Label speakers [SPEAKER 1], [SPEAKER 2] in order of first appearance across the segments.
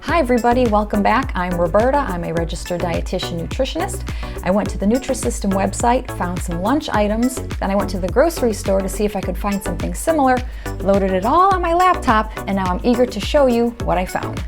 [SPEAKER 1] Hi everybody, welcome back. I'm Roberta. I'm a registered dietitian nutritionist. I went to the Nutrisystem website, found some lunch items, then I went to the grocery store to see if I could find something similar, loaded it all on my laptop, and now I'm eager to show you what I found.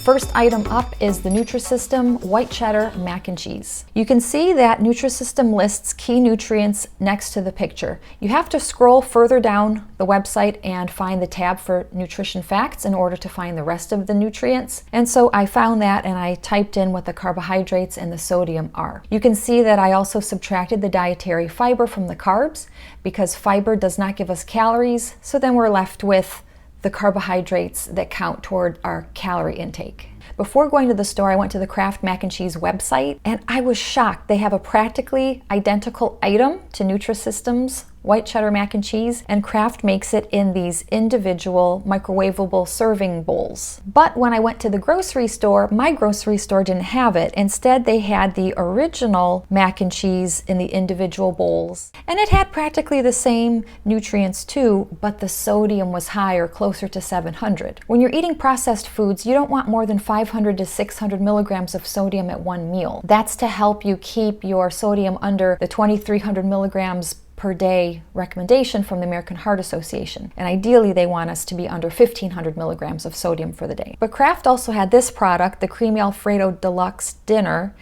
[SPEAKER 1] First item up is the Nutrisystem White Cheddar Mac and Cheese. You can see that Nutrisystem lists key nutrients next to the picture. You have to scroll further down the website and find the tab for nutrition facts in order to find the rest of the nutrients. And so I found that and I typed in what the carbohydrates and the sodium are. You can see that I also subtracted the dietary fiber from the carbs because fiber does not give us calories, so then we're left with the carbohydrates that count toward our calorie intake. Before going to the store, I went to the Kraft Mac and Cheese website and I was shocked. They have a practically identical item to Nutrisystem's White Cheddar Mac and Cheese, and Kraft makes it in these individual microwavable serving bowls. But when I went to the grocery store, my grocery store didn't have it. Instead, they had the original mac and cheese in the individual bowls. And it had practically the same nutrients too, but the sodium was higher, closer to 700. When you're eating processed foods, you don't want more than 500 to 600 milligrams of sodium at one meal. That's to help you keep your sodium under the 2,300 milligrams per day recommendation from the American Heart Association. And ideally they want us to be under 1,500 milligrams of sodium for the day. But Kraft also had this product, the Creamy Alfredo Deluxe Dinner,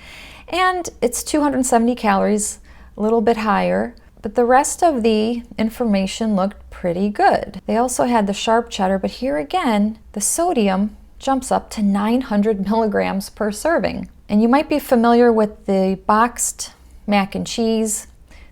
[SPEAKER 1] and it's 270 calories, a little bit higher, but the rest of the information looked pretty good. They also had the sharp cheddar, but here again, the sodium jumps up to 900 milligrams per serving. And you might be familiar with the boxed mac and cheese.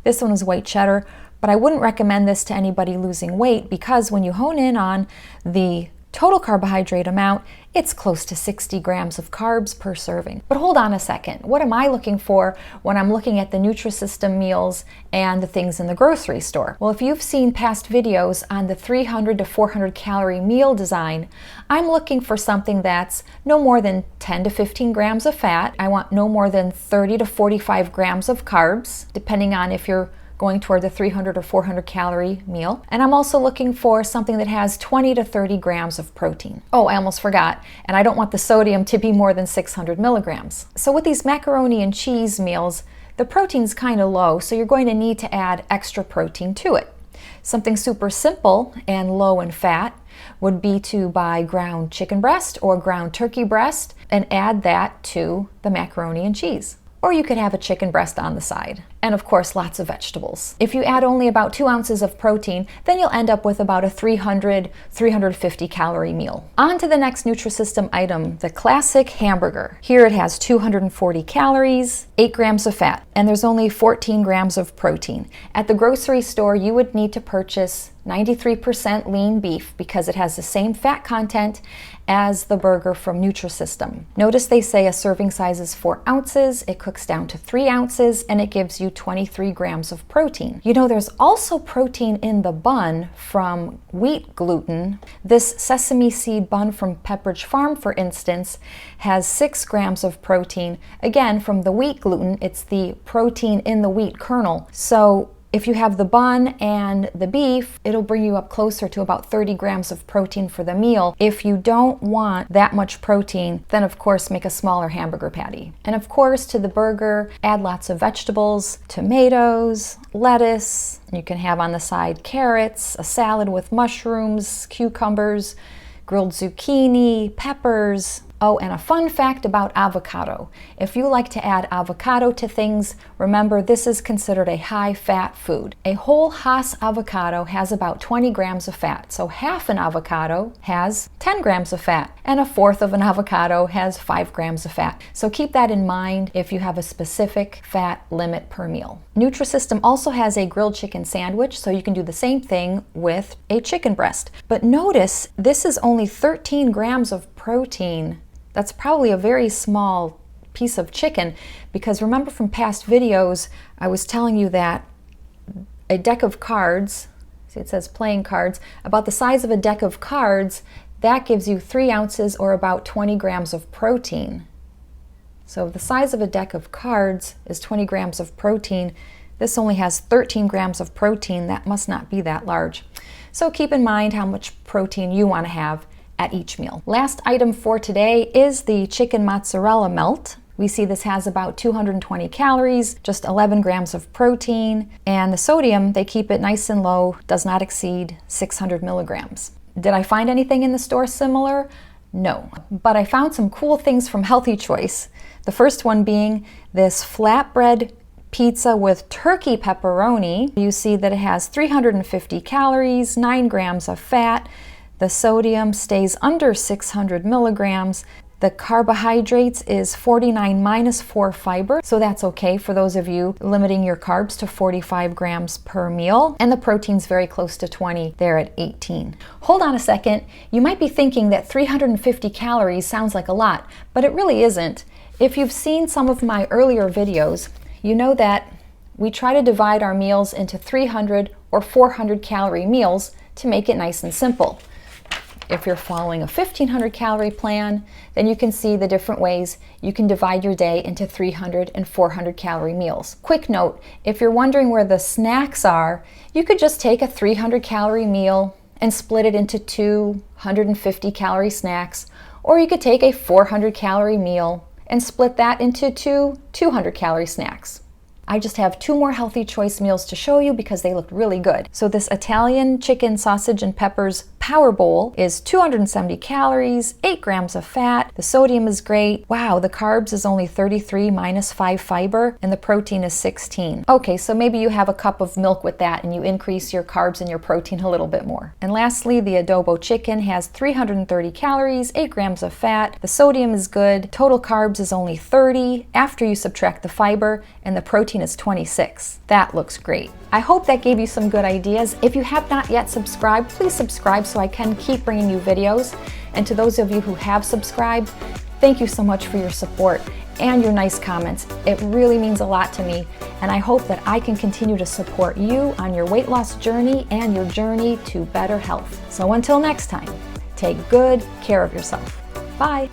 [SPEAKER 1] This one is white cheddar, but I wouldn't recommend this to anybody losing weight because when you hone in on the total carbohydrate amount, it's close to 60 grams of carbs per serving. But hold on a second. What am I looking for when I'm looking at the Nutrisystem meals and the things in the grocery store? Well, if you've seen past videos on the 300 to 400 calorie meal design, I'm looking for something that's no more than 10 to 15 grams of fat. I want no more than 30 to 45 grams of carbs, depending on if you're going toward the 300 or 400 calorie meal. And I'm also looking for something that has 20 to 30 grams of protein. Oh, I almost forgot. And I don't want the sodium to be more than 600 milligrams. So with these macaroni and cheese meals, the protein's kind of low, so you're going to need to add extra protein to it. Something super simple and low in fat would be to buy ground chicken breast or ground turkey breast and add that to the macaroni and cheese. Or you could have a chicken breast on the side. And of course, lots of vegetables. If you add only about 2 ounces of protein, then you'll end up with about a 350 calorie meal. On to the next Nutrisystem item, the classic hamburger. Here it has 240 calories, 8 grams of fat, and there's only 14 grams of protein. At the grocery store, you would need to purchase 93% lean beef because it has the same fat content as the burger from Nutrisystem. Notice they say a serving size is 4 ounces, it cooks down to 3 ounces, and it gives you 23 grams of protein. You know, there's also protein in the bun from wheat gluten. This sesame seed bun from Pepperidge Farm, for instance, has 6 grams of protein. Again, from the wheat gluten, it's the protein in the wheat kernel. So if you have the bun and the beef, it'll bring you up closer to about 30 grams of protein for the meal. If you don't want that much protein, then of course make a smaller hamburger patty. And of course to the burger, add lots of vegetables, tomatoes, lettuce. You can have on the side carrots, a salad with mushrooms, cucumbers, grilled zucchini, peppers. Oh, and a fun fact about avocado. If you like to add avocado to things, remember this is considered a high-fat food. A whole Hass avocado has about 20 grams of fat, so half an avocado has 10 grams of fat, and a fourth of an avocado has 5 grams of fat. So keep that in mind if you have a specific fat limit per meal. Nutrisystem also has a grilled chicken sandwich, so you can do the same thing with a chicken breast. But notice, this is only 13 grams of protein. That's probably a very small piece of chicken because remember from past videos, I was telling you that a deck of cards, see it says playing cards, about the size of a deck of cards, that gives you 3 ounces or about 20 grams of protein. So if the size of a deck of cards is 20 grams of protein, this only has 13 grams of protein. That must not be that large. So keep in mind how much protein you want to have at each meal. Last item for today is the chicken mozzarella melt. We see this has about 220 calories, just 11 grams of protein, and the sodium, they keep it nice and low, does not exceed 600 milligrams. Did I find anything in the store similar? No, but I found some cool things from Healthy Choice. The first one being this flatbread pizza with turkey pepperoni. You see that it has 350 calories, 9 grams of fat. The sodium stays under 600 milligrams. The carbohydrates is 49 minus 4 fiber, so that's okay for those of you limiting your carbs to 45 grams per meal. And the protein's very close to 20, there at 18. Hold on a second, you might be thinking that 350 calories sounds like a lot, but it really isn't. If you've seen some of my earlier videos, you know that we try to divide our meals into 300 or 400 calorie meals to make it nice and simple. If you're following a 1500 calorie plan, then you can see the different ways you can divide your day into 300 and 400 calorie meals. Quick note, if you're wondering where the snacks are, you could just take a 300 calorie meal and split it into 250 calorie snacks, or you could take a 400 calorie meal and split that into 200 calorie snacks. I just have 2 more Healthy Choice meals to show you because they look really good. So this Italian chicken sausage and peppers power bowl is 270 calories, 8 grams of fat. The sodium is great. Wow, the carbs is only 33 minus 5 fiber, and the protein is 16. Okay, so maybe you have a cup of milk with that and you increase your carbs and your protein a little bit more. And lastly, the adobo chicken has 330 calories, 8 grams of fat. The sodium is good. Total carbs is only 30 after you subtract the fiber, and the protein is 26. That looks great. I hope that gave you some good ideas. If you have not yet subscribed, please subscribe so I can keep bringing you videos. And to those of you who have subscribed, thank you so much for your support and your nice comments. It really means a lot to me, and I hope that I can continue to support you on your weight loss journey and your journey to better health. So until next time, take good care of yourself. Bye.